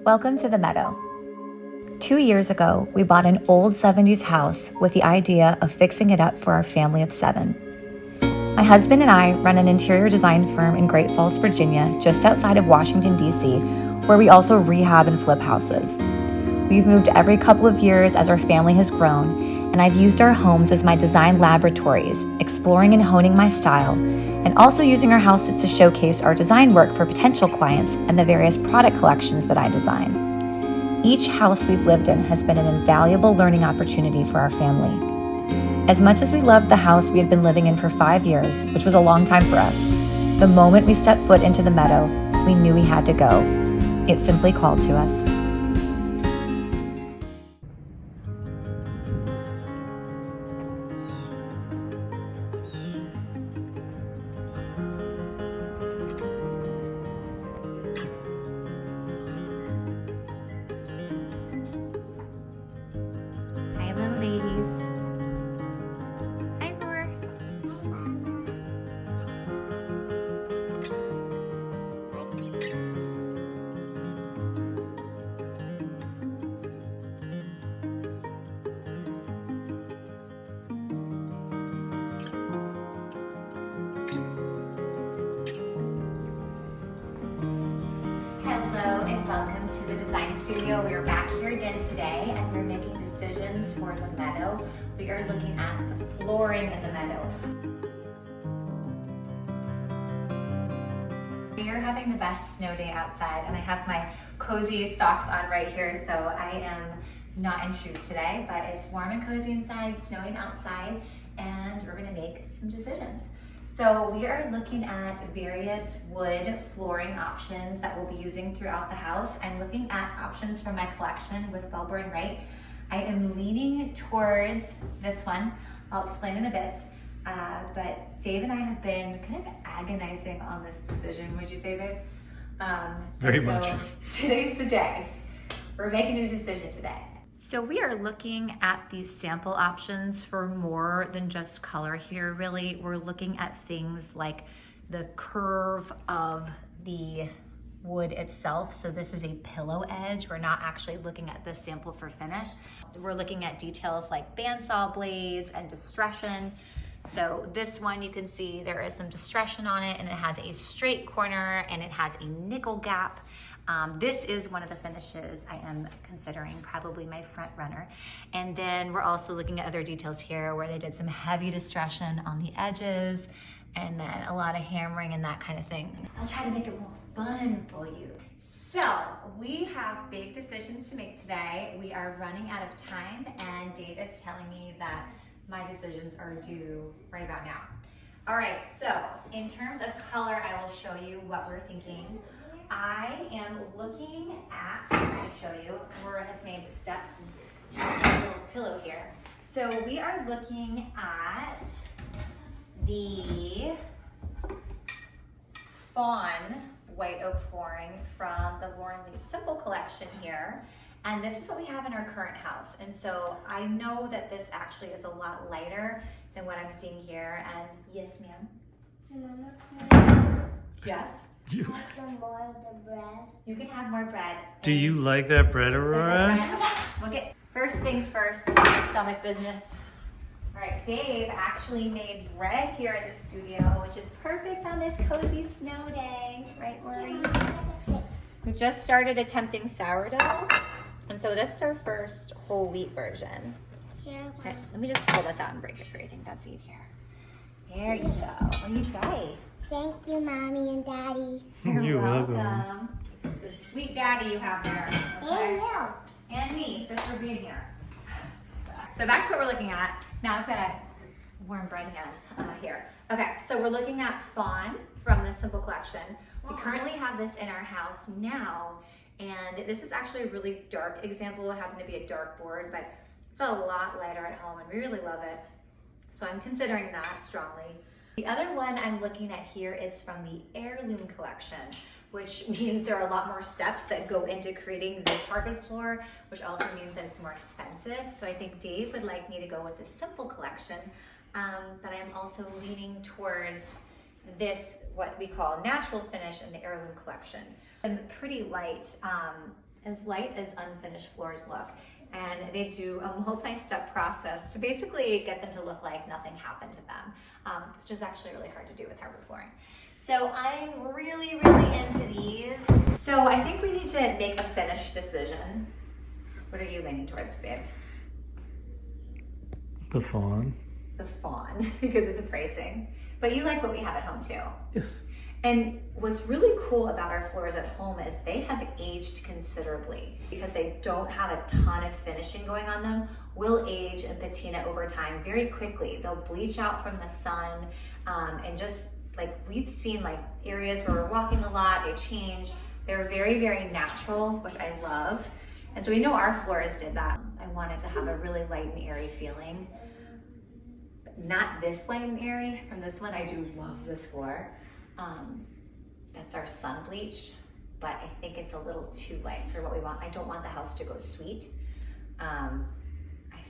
Welcome to the Meadow. 2 years ago, we bought an old 70s house with the idea of fixing it up for our family of 7. My husband and I run an interior design firm in Great Falls, Virginia, just outside of Washington, D.C., where we also rehab and flip houses. We've moved every couple of years as our family has grown, and I've used our homes as my design laboratories, exploring and honing my style, and also using our houses to showcase our design work for potential clients and the various product collections that I design. Each house we've lived in has been an invaluable learning opportunity for our family. As much as we loved the house we had been living in for 5 years, which was a long time for us, the moment we stepped foot into the Meadow, we knew we had to go. It simply called to us. Hi, little ladies. Hi, Roar. Hello and welcome to the design studio. We are back here again today and we're making decisions for the Meadow. We are looking at the flooring in the Meadow. We are having the best snow day outside and I have my cozy socks on right here, so I am not in shoes today, but it's warm and cozy inside, snowing outside, and we're gonna make some decisions. So we are looking at various wood flooring options that we'll be using throughout the house. I'm looking at options from my collection with Wellborn Right. I am leaning towards this one. I'll explain in a bit. But Dave and I have been kind of agonizing on this decision. Would you say, Dave? Very much. Today's the day. We're making a decision today. So we are looking at these sample options for more than just color here, really. We're looking at things like the curve of the wood itself. So this is a pillow edge. We're not actually looking at this sample for finish. We're looking at details like bandsaw blades and distresssion. So this one, you can see there is some distresssion on it and it has a straight corner and it has a nickel gap. This is one of the finishes I am considering, probably my front runner. And then we're also looking at other details here where they did some heavy distresssion on the edges and then a lot of hammering and that kind of thing. I'll try to make it more fun for you. So we have big decisions to make today. We are running out of time and Dave is telling me that my decisions are due right about now. All right, so in terms of color, I will show you what we're thinking. I am looking at, I'm going to show you, Laura has made steps and she's got a little pillow here. So we are looking at the fawn white oak flooring from the Lauren Lee Simple collection here. And this is what we have in our current house. And so I know that this actually is a lot lighter than what I'm seeing here. And yes, ma'am. Yes? Have some more of the bread. You can have more bread. Do you like that bread, Aurora? Okay, first things first, stomach business. All right, Dave actually made bread here in the studio, which is perfect on this cozy snow day. Right, Lori? We just started attempting sourdough, and so this is our first whole wheat version. Okay, let me just pull this out and break it for you. I think that's easier. There you go. What do you say? Thank you, Mommy and Daddy. You're welcome. The sweet daddy you have there. Okay? And you. And me, just for being here. So that's what we're looking at. Now I've got warm bread hands here. Okay, so we're looking at fawn from the Simple collection. We currently have this in our house now, and this is actually a really dark example. It happened to be a dark board, but it's a lot lighter at home and we really love it. So I'm considering that strongly. The other one I'm looking at here is from the Heirloom collection, which means there are a lot more steps that go into creating this hardwood floor, which also means that it's more expensive. So I think Dave would like me to go with the Simple collection, but I'm also leaning towards this, what we call natural finish in the Heirloom collection. And pretty light as light as unfinished floors look. And they do a multi-step process to basically get them to look like nothing happened to them, which is actually really hard to do with hardwood flooring. So I'm really, really into these. So I think we need to make a finish decision. What are you leaning towards, babe? The fawn. The fawn, because of the pricing. But you like what we have at home too. Yes. And what's really cool about our floors at home is they have aged considerably because they don't have a ton of finishing going on them. Will age and patina over time very quickly. They'll bleach out from the sun, and just like we've seen like areas where we're walking a lot, they change. They're very, very natural, which I love. And so we know our floors did that. I wanted to have a really light and airy feeling. Not this light and airy from this one. I do love this floor. That's our sun bleached, but I think it's a little too light for what we want. I don't want the house to go sweet. I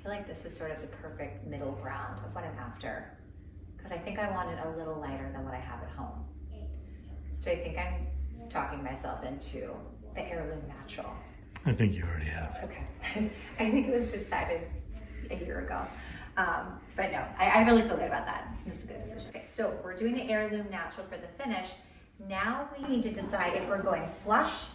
feel like this is sort of the perfect middle ground of what I'm after, because I think I want it a little lighter than what I have at home. So I think I'm talking myself into the heirloom natural. I think you already have. Okay. I think it was decided a year ago. But no, I really feel good about that. It's a good decision. Okay, so we're doing the heirloom natural for the finish. Now we need to decide if we're going flush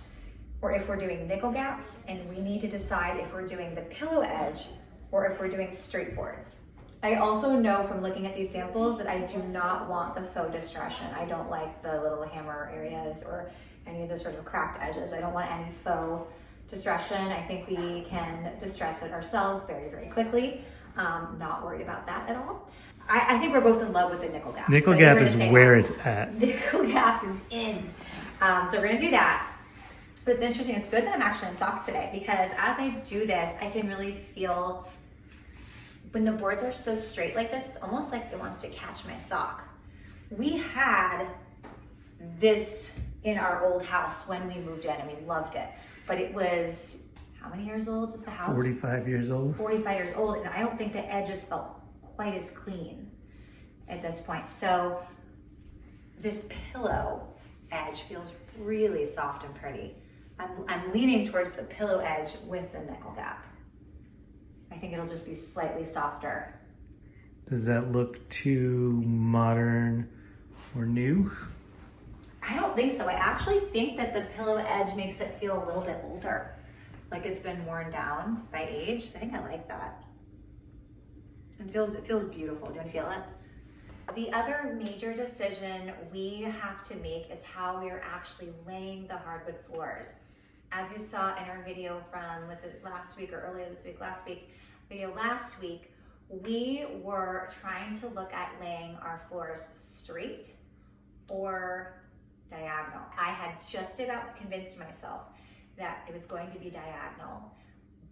or if we're doing nickel gaps, and we need to decide if we're doing the pillow edge or if we're doing straight boards. I also know from looking at these samples that I do not want the faux distrussion. I don't like the little hammer areas or any of the sort of cracked edges. I don't want any faux distrussion. I think we can distress it ourselves very, very quickly. Not worried about that at all. I think we're both in love with the nickel gap. Nickel gap is where it's at. Nickel gap is in. So we're gonna do that. But it's interesting, it's good that I'm actually in socks today, because as I do this, I can really feel when the boards are so straight like this, it's almost like it wants to catch my sock. We had this in our old house when we moved in, and we loved it. But it was, how many years old was the house? 45 years old. 45 years old, and I don't think the edges felt quite as clean at this point. So this pillow edge feels really soft and pretty. I'm leaning towards the pillow edge with the nickel gap. I think it'll just be slightly softer. Does that look too modern or new? I don't think so. I actually think that the pillow edge makes it feel a little bit older, like it's been worn down by age. I think I like that. It feels beautiful. Do you feel it? The other major decision we have to make is how we are actually laying the hardwood floors. As you saw in our video from, was it last week or earlier this week? Last week. We were trying to look at laying our floors straight or diagonal. I had just about convinced myself that it was going to be diagonal,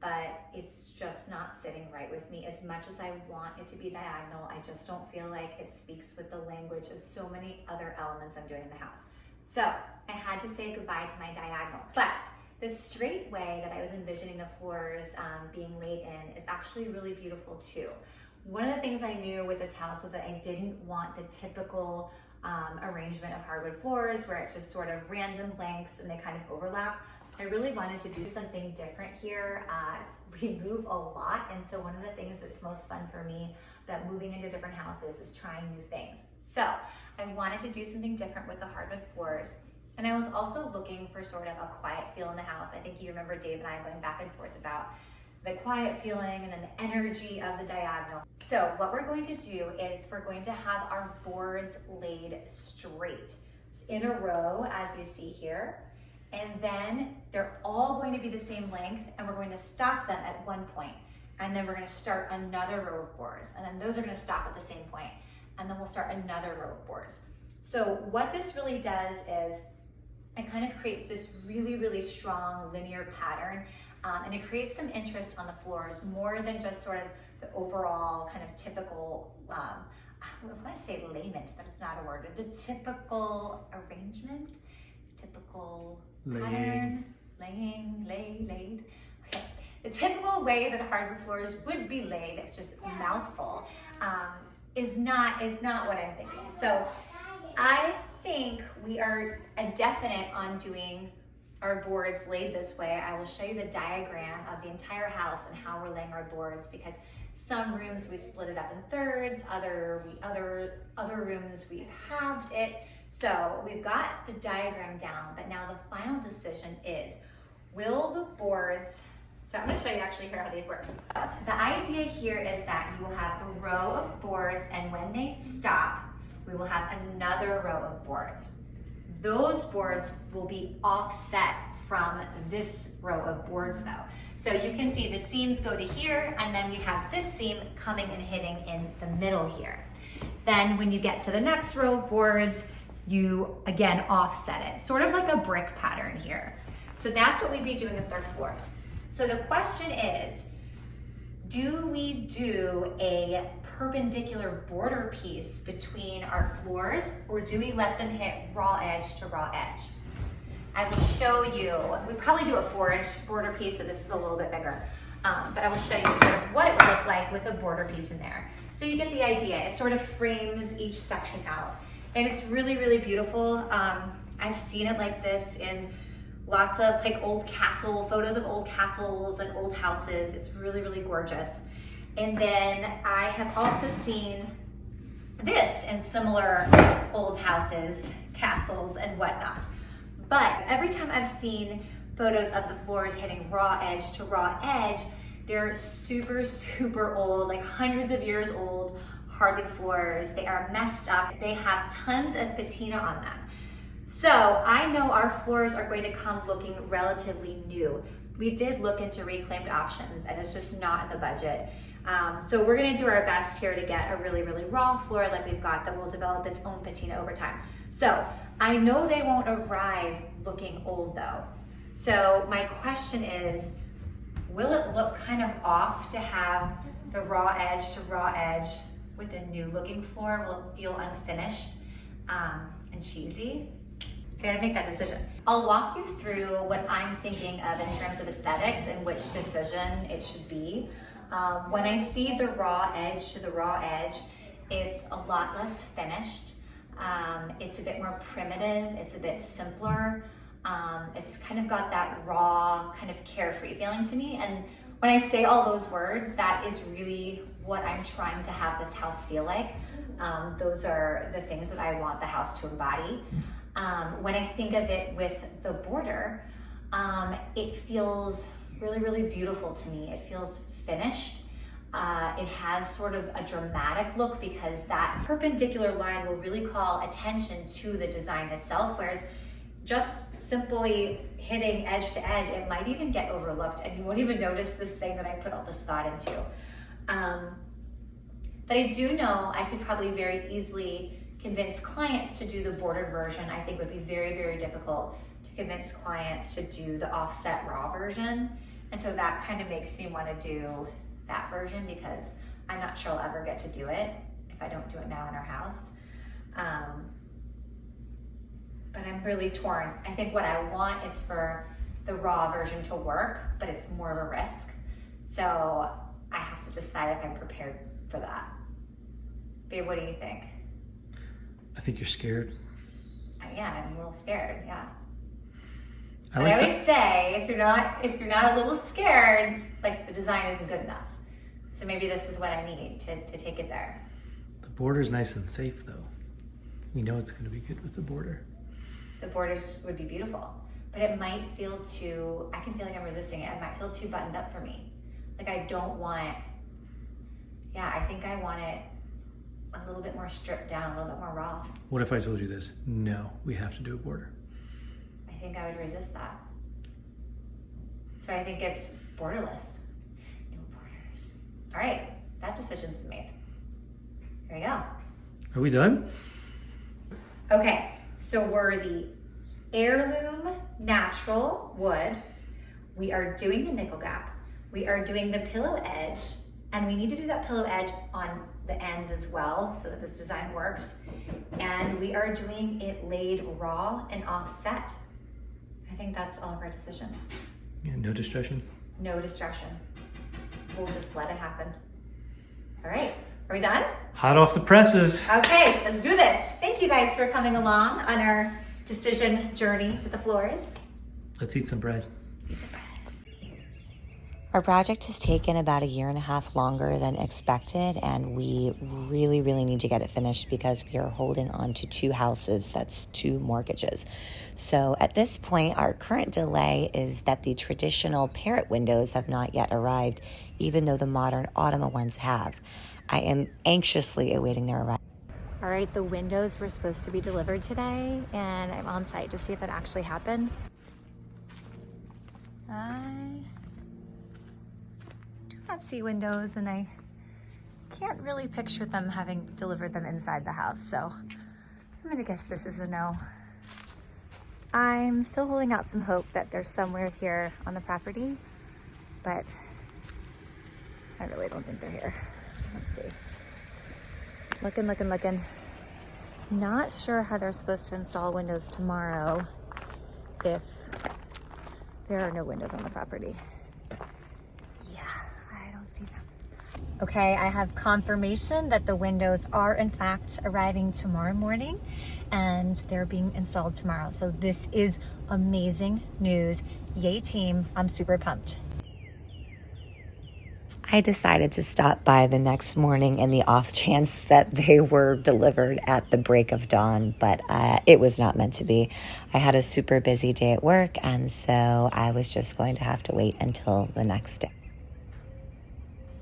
but it's just not sitting right with me. As much as I want it to be diagonal, I just don't feel like it speaks with the language of so many other elements I'm doing in the house. So I had to say goodbye to my diagonal. But the straight way that I was envisioning the floors being laid in is actually really beautiful too. One of the things I knew with this house was that I didn't want the typical arrangement of hardwood floors where it's just sort of random lengths and they kind of overlap. I really wanted to do something different here. We move a lot, and so one of the things that's most fun for me about moving into different houses is trying new things. So I wanted to do something different with the hardwood floors, and I was also looking for sort of a quiet feel in the house. I think you remember Dave and I going back and forth about the quiet feeling and then the energy of the diagonal. So what we're going to do is we're going to have our boards laid straight in a row, as you see here. And then they're all going to be the same length, and we're going to stop them at one point. And then we're going to start another row of boards. And then those are going to stop at the same point. And then we'll start another row of boards. So what this really does is it kind of creates this really, really strong linear pattern. And it creates some interest on the floors more than just sort of the overall kind of typical, I want to say layment, but it's not a word. The typical arrangement, typical pattern, laid. Okay. The typical way that hardwood floors would be laid, it's just a mouthful, is not what I'm thinking. So I think we are a definite on doing our boards laid this way, I will show you the diagram of the entire house and how we're laying our boards, because some rooms we split it up in thirds, other rooms we halved it. So we've got the diagram down, but now the final decision is, will the boards, so I'm gonna show you actually here how these work. The idea here is that you will have a row of boards, and when they stop, we will have another row of boards. Those boards will be offset from this row of boards though. So you can see the seams go to here, and then we have this seam coming and hitting in the middle here. Then when you get to the next row of boards, you again offset it, sort of like a brick pattern here. So that's what we'd be doing with our floors. So the question is, do we do a perpendicular border piece between our floors, or do we let them hit raw edge to raw edge? I will show you, we probably do a 4-inch border piece, so this is a little bit bigger, but I will show you sort of what it would look like with a border piece in there. So you get the idea, it sort of frames each section out. And it's really, really beautiful. I've seen it like this in lots of like old castle, photos of old castles and old houses. It's really, really gorgeous. And then I have also seen this in similar old houses, castles and whatnot. But every time I've seen photos of the floors hitting raw edge to raw edge, they're super, super old, like hundreds of years old hardwood floors. They are messed up. They have tons of patina on them. So I know our floors are going to come looking relatively new. We did look into reclaimed options, and it's just not in the budget. So we're gonna do our best here to get a really, really raw floor like we've got that will develop its own patina over time. So I know they won't arrive looking old though. So my question is, will it look kind of off to have the raw edge to raw edge with a new looking floor? Will it feel unfinished and cheesy? You gotta make that decision. I'll walk you through what I'm thinking of in terms of aesthetics and which decision it should be. When I see the raw edge to the raw edge, it's a lot less finished. It's a bit more primitive, it's a bit simpler. It's kind of got that raw, kind of carefree feeling to me. And when I say all those words, that is really what I'm trying to have this house feel like. Those are the things that I want the house to embody. When I think of it with the border, it feels really, really beautiful to me. It feels finished. It has sort of a dramatic look because that perpendicular line will really call attention to the design itself, whereas just simply hitting edge to edge, it might even get overlooked and you won't even notice this thing that I put all this thought into. But I do know I could probably very easily convince clients to do the bordered version. I think would be very, very difficult to convince clients to do the offset raw version. And so that kind of makes me want to do that version because I'm not sure I'll ever get to do it if I don't do it now in our house. But I'm really torn. I think what I want is for the raw version to work, but it's more of a risk. So I have to decide if I'm prepared for that. Babe, what do you think? I think you're scared. Yeah, I'm a little scared, yeah. I always say, if you're not a little scared, like the design isn't good enough. So maybe this is what I need to take it there. The border's nice and safe though. We know it's gonna be good with the border. The borders would be beautiful, but it might feel too, I can feel like I'm resisting it. It might feel too buttoned up for me. Like I don't want, I think I want it a little bit more stripped down, a little bit more raw. What if I told you this? No, we have to do a border. I think I would resist that. So I think it's borderless. No borders. All right, that decision's been made. Here we go. Are we done? Okay, so we're the heirloom natural wood. We are doing the nickel gap. We are doing the pillow edge, and we need to do that pillow edge on the ends as well so that this design works. And we are doing it laid raw and offset. I think that's all of our decisions. Yeah, no distraction. No distraction. We'll just let it happen. All right, are we done? Hot off the presses. Okay, let's do this. Thank you guys for coming along on our decision journey with the floors. Let's eat some bread. Our project has taken about 1.5 years longer than expected, and we really, really need to get it finished because we are holding on to 2 houses. That's 2 mortgages. So at this point, our current delay is that the traditional parrot windows have not yet arrived, even though the modern Ottoman ones have. I am anxiously awaiting their arrival. All right, the windows were supposed to be delivered today, and I'm on site to see if that actually happened. I do not see windows, and I can't really picture them having delivered them inside the house, so I'm gonna guess this is a no. I'm still holding out some hope that they're somewhere here on the property, but I really don't think they're here. Let's see. Looking. Not sure how they're supposed to install windows tomorrow if there are no windows on the property. Yeah, I don't see them. Okay, I have confirmation that the windows are in fact arriving tomorrow morning and they're being installed tomorrow. So this is amazing news. Yay team, I'm super pumped. I decided to stop by the next morning in the off chance that they were delivered at the break of dawn, but it was not meant to be. I had a super busy day at work, and so I was just going to have to wait until the next day.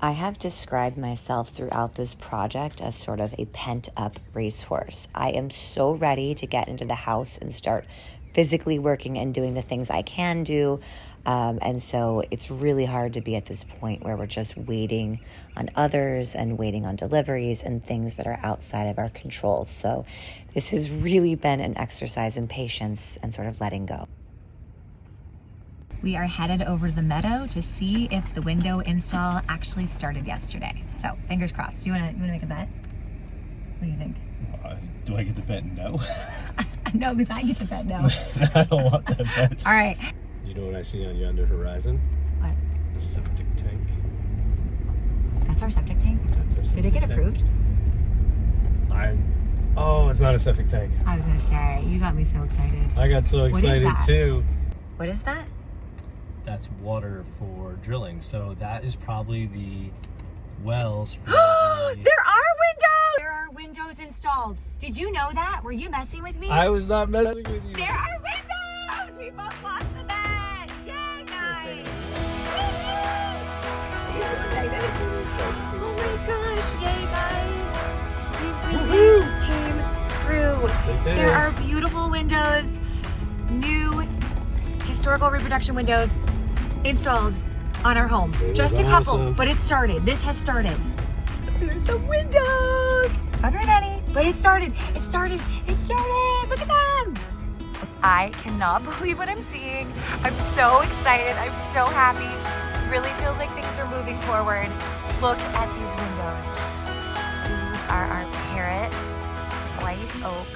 I have described myself throughout this project as sort of a pent-up racehorse. I am so ready to get into the house and start physically working and doing the things I can do. And so it's really hard to be at this point where we're just waiting on others and waiting on deliveries and things that are outside of our control. So this has really been an exercise in patience and sort of letting go. We are headed over to the Meadow to see if the window install actually started yesterday. So fingers crossed. Do you wanna make a bet? What do you think? Do I get to bet no? No, because I get to bet no. I don't want that bet. All right. You know what I see on yonder horizon? What? A septic tank. That's our septic tank? That's our septic Did it get tank. approved? Oh, it's not a septic tank. I was gonna say, you got me so excited. I got so What is excited that? too. What is that? That's water for drilling. So that is probably the wells for There are windows! There are windows installed. Did you know that? Were you messing with me? I was not messing with you. There are windows! We both lost the bet! Yay, guys! Are you so excited? Oh my gosh, yay, guys! We really came through. There are beautiful windows, new historical reproduction windows installed on our home. Just a couple, awesome. but it started. This has started. There's some windows. Not very many, but it started. It started. Look at them. I cannot believe what I'm seeing. I'm so excited. I'm so happy. It really feels like things are moving forward. Look at these windows. These are our parrot white oak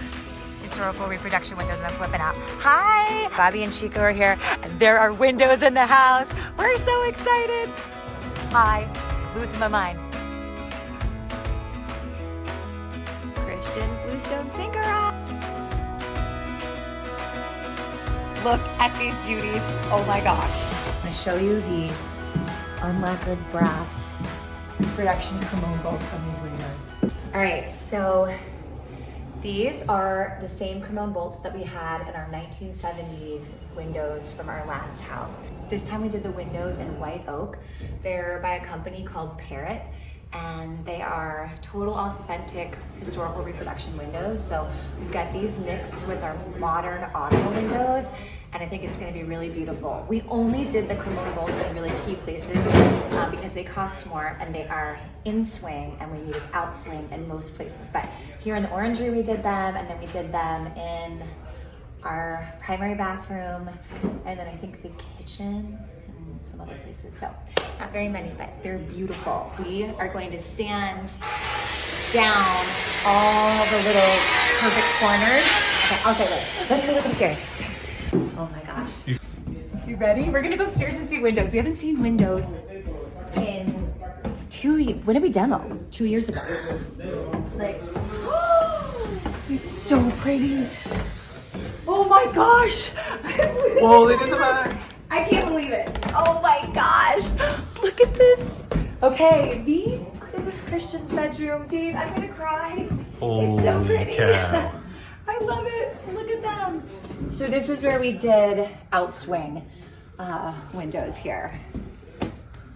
historical reproduction windows, and I'm flipping out. Hi! Bobby and Chico are here, and there are windows in the house. We're so excited. I lose my mind. Christian's Bluestone Sinker Up. Look at these beauties. Oh my gosh. I'm gonna show you the unlacquered brass production Cremone bolts on these windows. All right, so these are the same Cremone bolts that we had in our 1970s windows from our last house. This time we did the windows in white oak. They're by a company called Parrot, and they are total authentic historical reproduction windows. So we've got these mixed with our modern auto windows, and I think it's gonna be really beautiful. We only did the Cremone bolts in really key places because they cost more and they are in swing, and we needed out swing in most places. But here in the orangery we did them, and then we did them in our primary bathroom, and then I think the kitchen and some other places. So not very many, but they're beautiful. We are going to sand down all the little perfect corners. Okay, I'll say later. Let's go look upstairs. Oh my gosh. You ready? We're gonna go upstairs and see windows. We haven't seen windows in 2 years. When did we demo? 2 years ago. Like, it's so pretty. Oh Oh my gosh! Whoa, they did the back. I can't believe it. Oh my gosh! Look at this. Okay, this is Christian's bedroom, dude. I'm gonna cry. It's so Holy pretty. cow. I love it. Look at them. So this is where we did outswing windows here.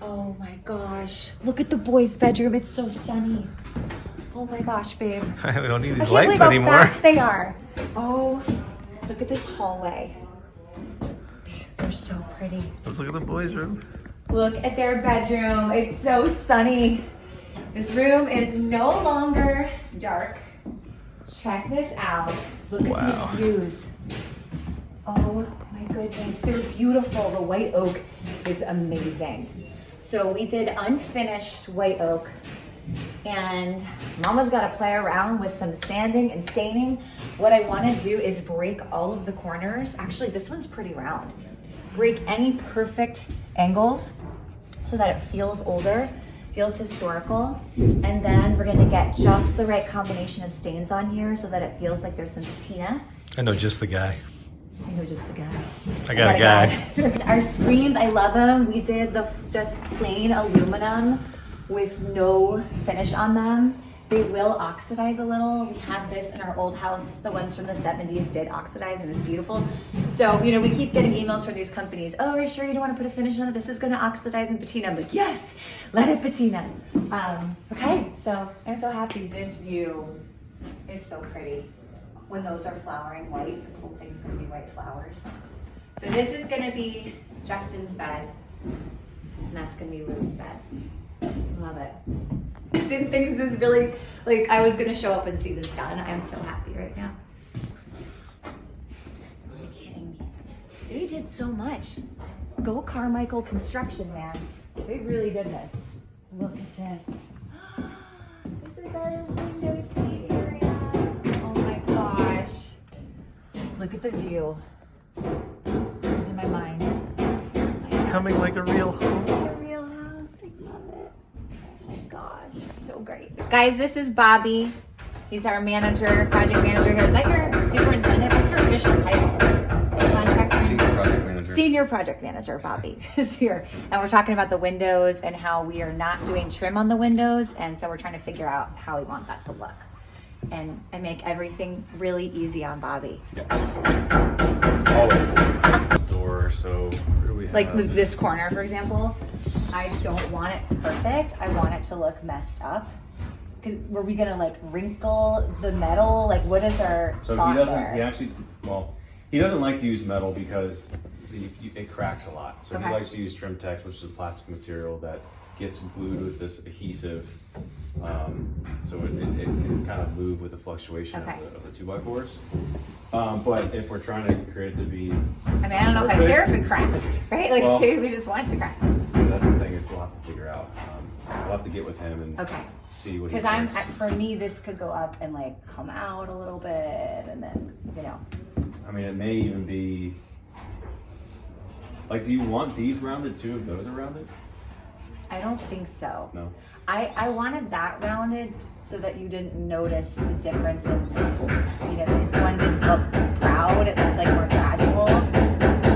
Oh my gosh. Look at the boys' bedroom. It's so sunny. Oh my gosh, babe. We don't need I these can't lights believe how anymore. fast they are. Oh, look at this hallway. Babe, they're so pretty. Let's look at the boys' room. Look at their bedroom. It's so sunny. This room is no longer dark. Check this out. Look Wow. at these views. Oh my goodness, they're beautiful. The white oak is amazing. So we did unfinished white oak, and Mama's got to play around with some sanding and staining. What I want to do is break all of the corners. Actually, this one's pretty round. Break any perfect angles so that it feels older, feels historical. And then we're gonna get just the right combination of stains on here so that it feels like there's some patina. I know just the guy. I know just the guy. I got a guy. Our screens, I love them. We did the just plain aluminum with no finish on them. They will oxidize a little. We had this in our old house. The ones from the 70s did oxidize and it was beautiful. So, we keep getting emails from these companies. Oh, are you sure you don't want to put a finish on it? This is going to oxidize and patina. I'm like, yes, let it patina. Okay, so I'm so happy. This view is so pretty. When those are flowering white, this whole thing's going to be white flowers. So this is going to be Justin's bed. And that's going to be Lou's bed. Love it. I didn't think this was really, I was gonna show up and see this done. I'm so happy right now. Are you kidding me? They did so much. Go Carmichael Construction, man. They really did this. Look at this. This is our window seat area. Oh my gosh. Look at the view. It's in my mind. It's becoming like a real home. So great. Guys, this is Bobby. He's our manager, project manager here. Is that your superintendent? What's your official title? Contractor? Senior project manager. Senior project manager, Bobby is here. And we're talking about the windows and how we are not doing trim on the windows. And so we're trying to figure out how we want that to look. And make everything really easy on Bobby. Always. Door, so where do we have? Like this corner, for example. I don't want it perfect. I want it to look messed up. Because were we gonna wrinkle the metal? What is our thought there? He doesn't like to use metal because it cracks a lot. So Okay. he likes to use Trim Tex, which is a plastic material that gets glued with this adhesive. So it can kind of move with the fluctuation Okay. of the 2x4s. But if we're trying to create it to be, I don't know if I care if it cracks, right? Well- We just want it to crack. that's the thing is we'll have to figure out. We'll have to get with him and Okay. see what he Because thinks. for me, this could go up and come out a little bit, and then I mean, it may even be do you want these rounded too if those are rounded? I don't think so. No. I wanted that rounded so that you didn't notice the difference in, if one didn't look proud, it looks more gradual.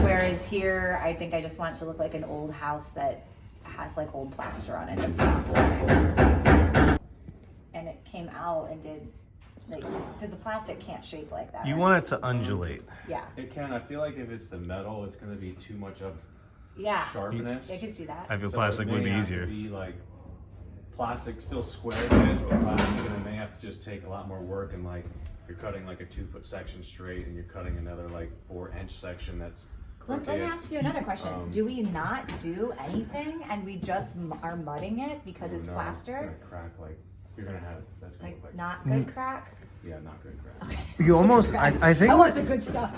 Whereas here, I think I just want it to look like an old house that has old plaster on it and stuff. And it came out and did, because the plastic can't shape like that. You right? want it to undulate. Yeah. It can. I feel like if it's the metal, it's going to be too much of Yeah. sharpness. I can see that. I feel So plastic it would may be have easier. to be plastic still square edge with plastic, and it may have to just take a lot more work. And you're cutting a 2-foot section straight, and you're cutting another 4-inch section that's. Let me ask you another question. Do we not do anything and we just are mudding it because it's No, plaster? It's gonna crack. You're gonna have. That's gonna look Not good crack? Yeah, not good crack. You almost, I think. I want the good stuff.